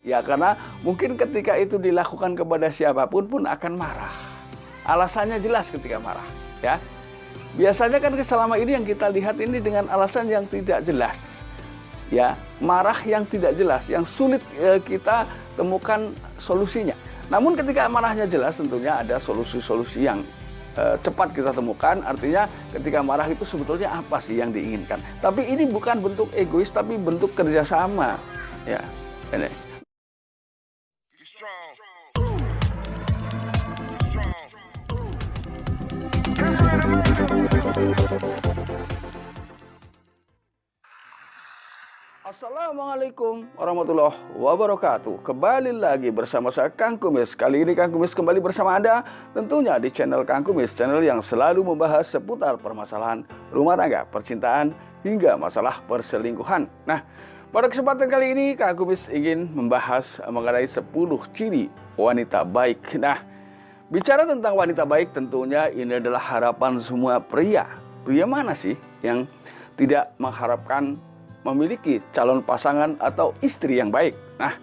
Ya, karena mungkin ketika itu dilakukan kepada siapapun pun akan marah. Alasannya jelas ketika marah, ya. Biasanya kan selama ini yang kita lihat ini dengan alasan yang tidak jelas. Ya, marah yang tidak jelas, yang sulit kita temukan solusinya. Namun ketika marahnya jelas, tentunya ada solusi-solusi yang cepat kita temukan. Artinya ketika marah itu sebetulnya apa sih yang diinginkan. Tapi ini bukan bentuk egois, tapi bentuk kerjasama. Ya, ini. Assalamualaikum warahmatullahi wabarakatuh. Kembali lagi bersama saya Kang Kumis. Kali ini Kang Kumis kembali bersama Anda tentunya di channel Kang Kumis, channel yang selalu membahas seputar permasalahan rumah tangga, percintaan, hingga masalah perselingkuhan. Nah, pada kesempatan kali ini Kang Kumis ingin membahas mengenai 10 ciri wanita baik. Nah, bicara tentang wanita baik tentunya ini adalah harapan semua pria. Pria mana sih yang tidak mengharapkan memiliki calon pasangan atau istri yang baik? Nah,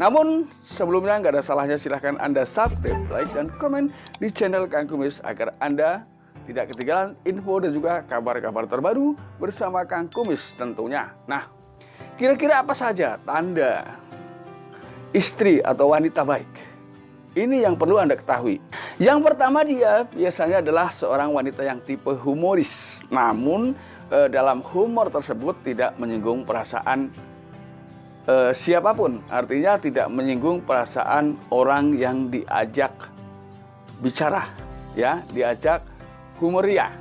namun sebelumnya nggak ada salahnya silahkan Anda subscribe, like, dan komen di channel Kang Kumis agar Anda tidak ketinggalan info dan juga kabar-kabar terbaru bersama Kang Kumis tentunya. Nah, kira-kira apa saja tanda istri atau wanita baik? Ini yang perlu Anda ketahui. Yang pertama, dia biasanya adalah seorang wanita yang tipe humoris. Namun dalam humor tersebut tidak menyinggung perasaan siapapun. Artinya tidak menyinggung perasaan orang yang diajak bicara, ya, diajak humoria.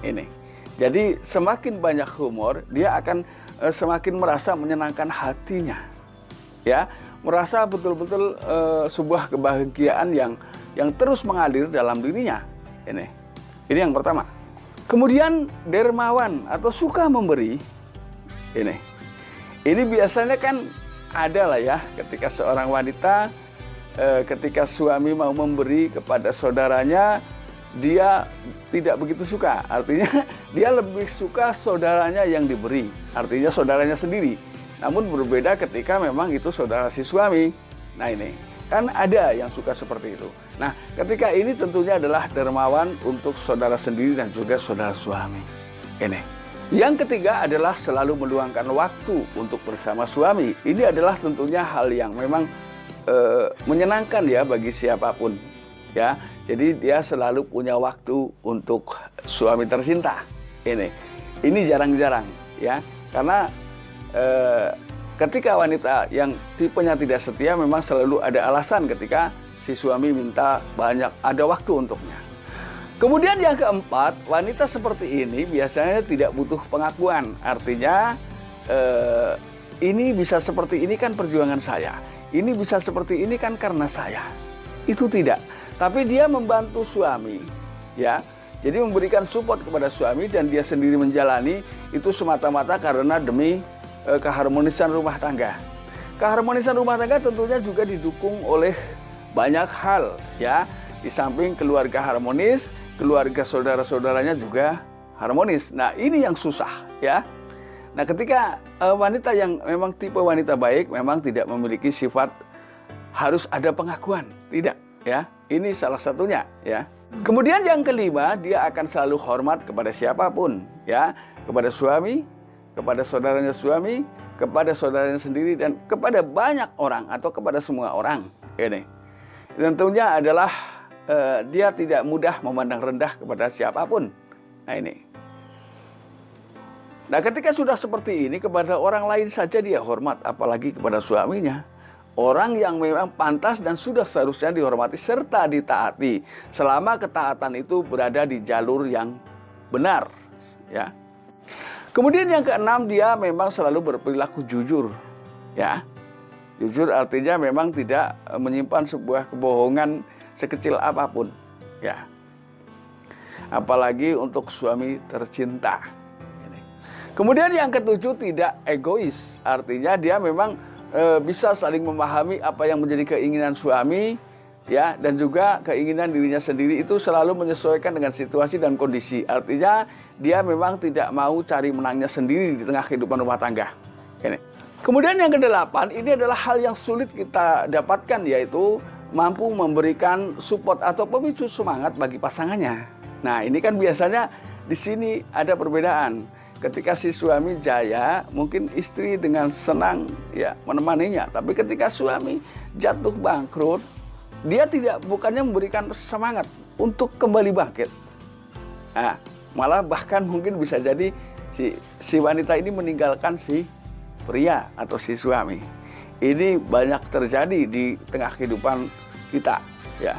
Ini. Jadi semakin banyak humor, dia akan semakin merasa menyenangkan hatinya. Ya, merasa betul-betul sebuah kebahagiaan yang terus mengalir dalam dirinya. Ini yang pertama. Kemudian dermawan atau suka memberi. Ini biasanya kan ada lah ya, ketika seorang wanita ketika suami mau memberi kepada saudaranya, dia tidak begitu suka. Artinya dia lebih suka saudaranya yang diberi, artinya saudaranya sendiri. Namun berbeda ketika memang itu saudara si suami. Nah, ini kan ada yang suka seperti itu. Nah, ketika ini tentunya adalah dermawan untuk saudara sendiri dan juga saudara suami. Ini. Yang ketiga adalah selalu meluangkan waktu untuk bersama suami. Ini adalah tentunya hal yang memang menyenangkan ya bagi siapapun. Ya, jadi dia selalu punya waktu untuk suami tercinta. Ini jarang-jarang ya, karena ketika wanita yang tipenya tidak setia memang selalu ada alasan ketika si suami minta banyak, ada waktu untuknya. Kemudian yang keempat, wanita seperti ini biasanya tidak butuh pengakuan. Artinya ini bisa seperti ini kan perjuangan saya. Ini bisa seperti ini kan karena saya. Itu tidak. Tapi dia membantu suami, ya. Jadi memberikan support kepada suami dan dia sendiri menjalani itu semata-mata karena demi keharmonisan rumah tangga. Keharmonisan rumah tangga tentunya juga didukung oleh banyak hal ya. Di samping keluarga harmonis, keluarga saudara-saudaranya juga harmonis. Nah, ini yang susah ya. Nah, ketika wanita yang memang tipe wanita baik memang tidak memiliki sifat harus ada pengakuan, tidak ya. Ini salah satunya ya. Kemudian yang kelima, dia akan selalu hormat kepada siapapun ya, kepada suami, kepada saudaranya suami, kepada saudaranya sendiri, dan kepada banyak orang atau kepada semua orang. Ini tentunya adalah dia tidak mudah memandang rendah kepada siapapun. Nah, ini. Nah, ketika sudah seperti ini, kepada orang lain saja dia hormat, apalagi kepada suaminya. Orang yang memang pantas dan sudah seharusnya dihormati serta ditaati, selama ketaatan itu berada di jalur yang benar. Ya. Kemudian yang keenam, dia memang selalu berperilaku jujur. Ya. Jujur artinya memang tidak menyimpan sebuah kebohongan sekecil apapun, ya. Apalagi untuk suami tercinta. Kemudian yang ketujuh, tidak egois. Artinya dia memang bisa saling memahami apa yang menjadi keinginan suami, ya, dan juga keinginan dirinya sendiri itu selalu menyesuaikan dengan situasi dan kondisi. Artinya dia memang tidak mau cari menangnya sendiri di tengah kehidupan rumah tangga. Kemudian yang kedelapan, ini adalah hal yang sulit kita dapatkan, yaitu mampu memberikan support atau pemicu semangat bagi pasangannya. Nah, ini kan biasanya di sini ada perbedaan. Ketika si suami jaya, mungkin istri dengan senang ya menemaninya. Tapi ketika suami jatuh bangkrut, dia bukannya memberikan semangat untuk kembali bangkit. Nah, malah bahkan mungkin bisa jadi si wanita ini meninggalkan si pria atau si suami. Ini banyak terjadi di tengah kehidupan kita, ya.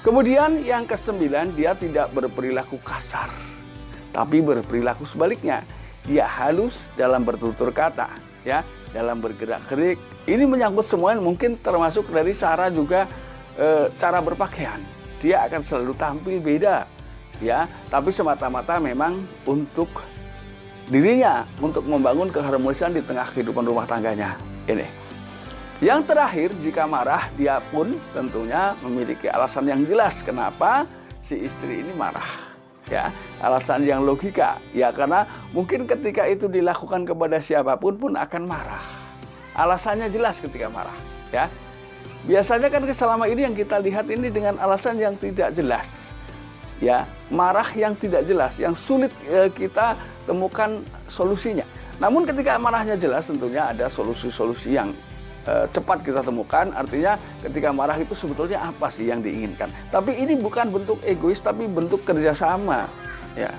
Kemudian yang ke-9, dia tidak berperilaku kasar, tapi berperilaku sebaliknya. Dia halus dalam bertutur kata, ya, dalam bergerak-gerik. Ini menyangkut semuanya, mungkin termasuk dari cara juga cara berpakaian. Dia akan selalu tampil beda, ya, tapi semata-mata memang untuk dirinya, untuk membangun keharmonisan di tengah kehidupan rumah tangganya. Ini. Yang terakhir, jika marah, dia pun tentunya memiliki alasan yang jelas kenapa si istri ini marah. Ya, alasan yang logika. Ya, karena mungkin ketika itu dilakukan kepada siapapun pun akan marah. Alasannya jelas ketika marah, ya. Biasanya kan selama ini yang kita lihat ini dengan alasan yang tidak jelas. Ya, marah yang tidak jelas, yang sulit kita temukan solusinya. Namun ketika marahnya jelas, tentunya ada solusi-solusi yang cepat kita temukan. Artinya ketika marah itu sebetulnya apa sih yang diinginkan. Tapi ini bukan bentuk egois, tapi bentuk kerjasama. Ya,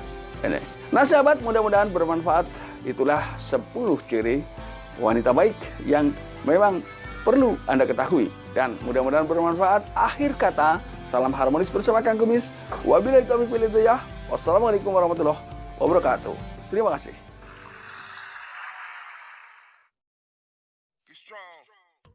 ini. Nah sahabat, mudah-mudahan bermanfaat. Itulah 10 ciri wanita baik yang memang perlu Anda ketahui. Dan mudah-mudahan bermanfaat. Akhir kata, salam harmonis bersama Kang Kumis. Wabillahi taufiq wal hidayah. Wassalamualaikum warahmatullahi wabarakatuh. Terima kasih.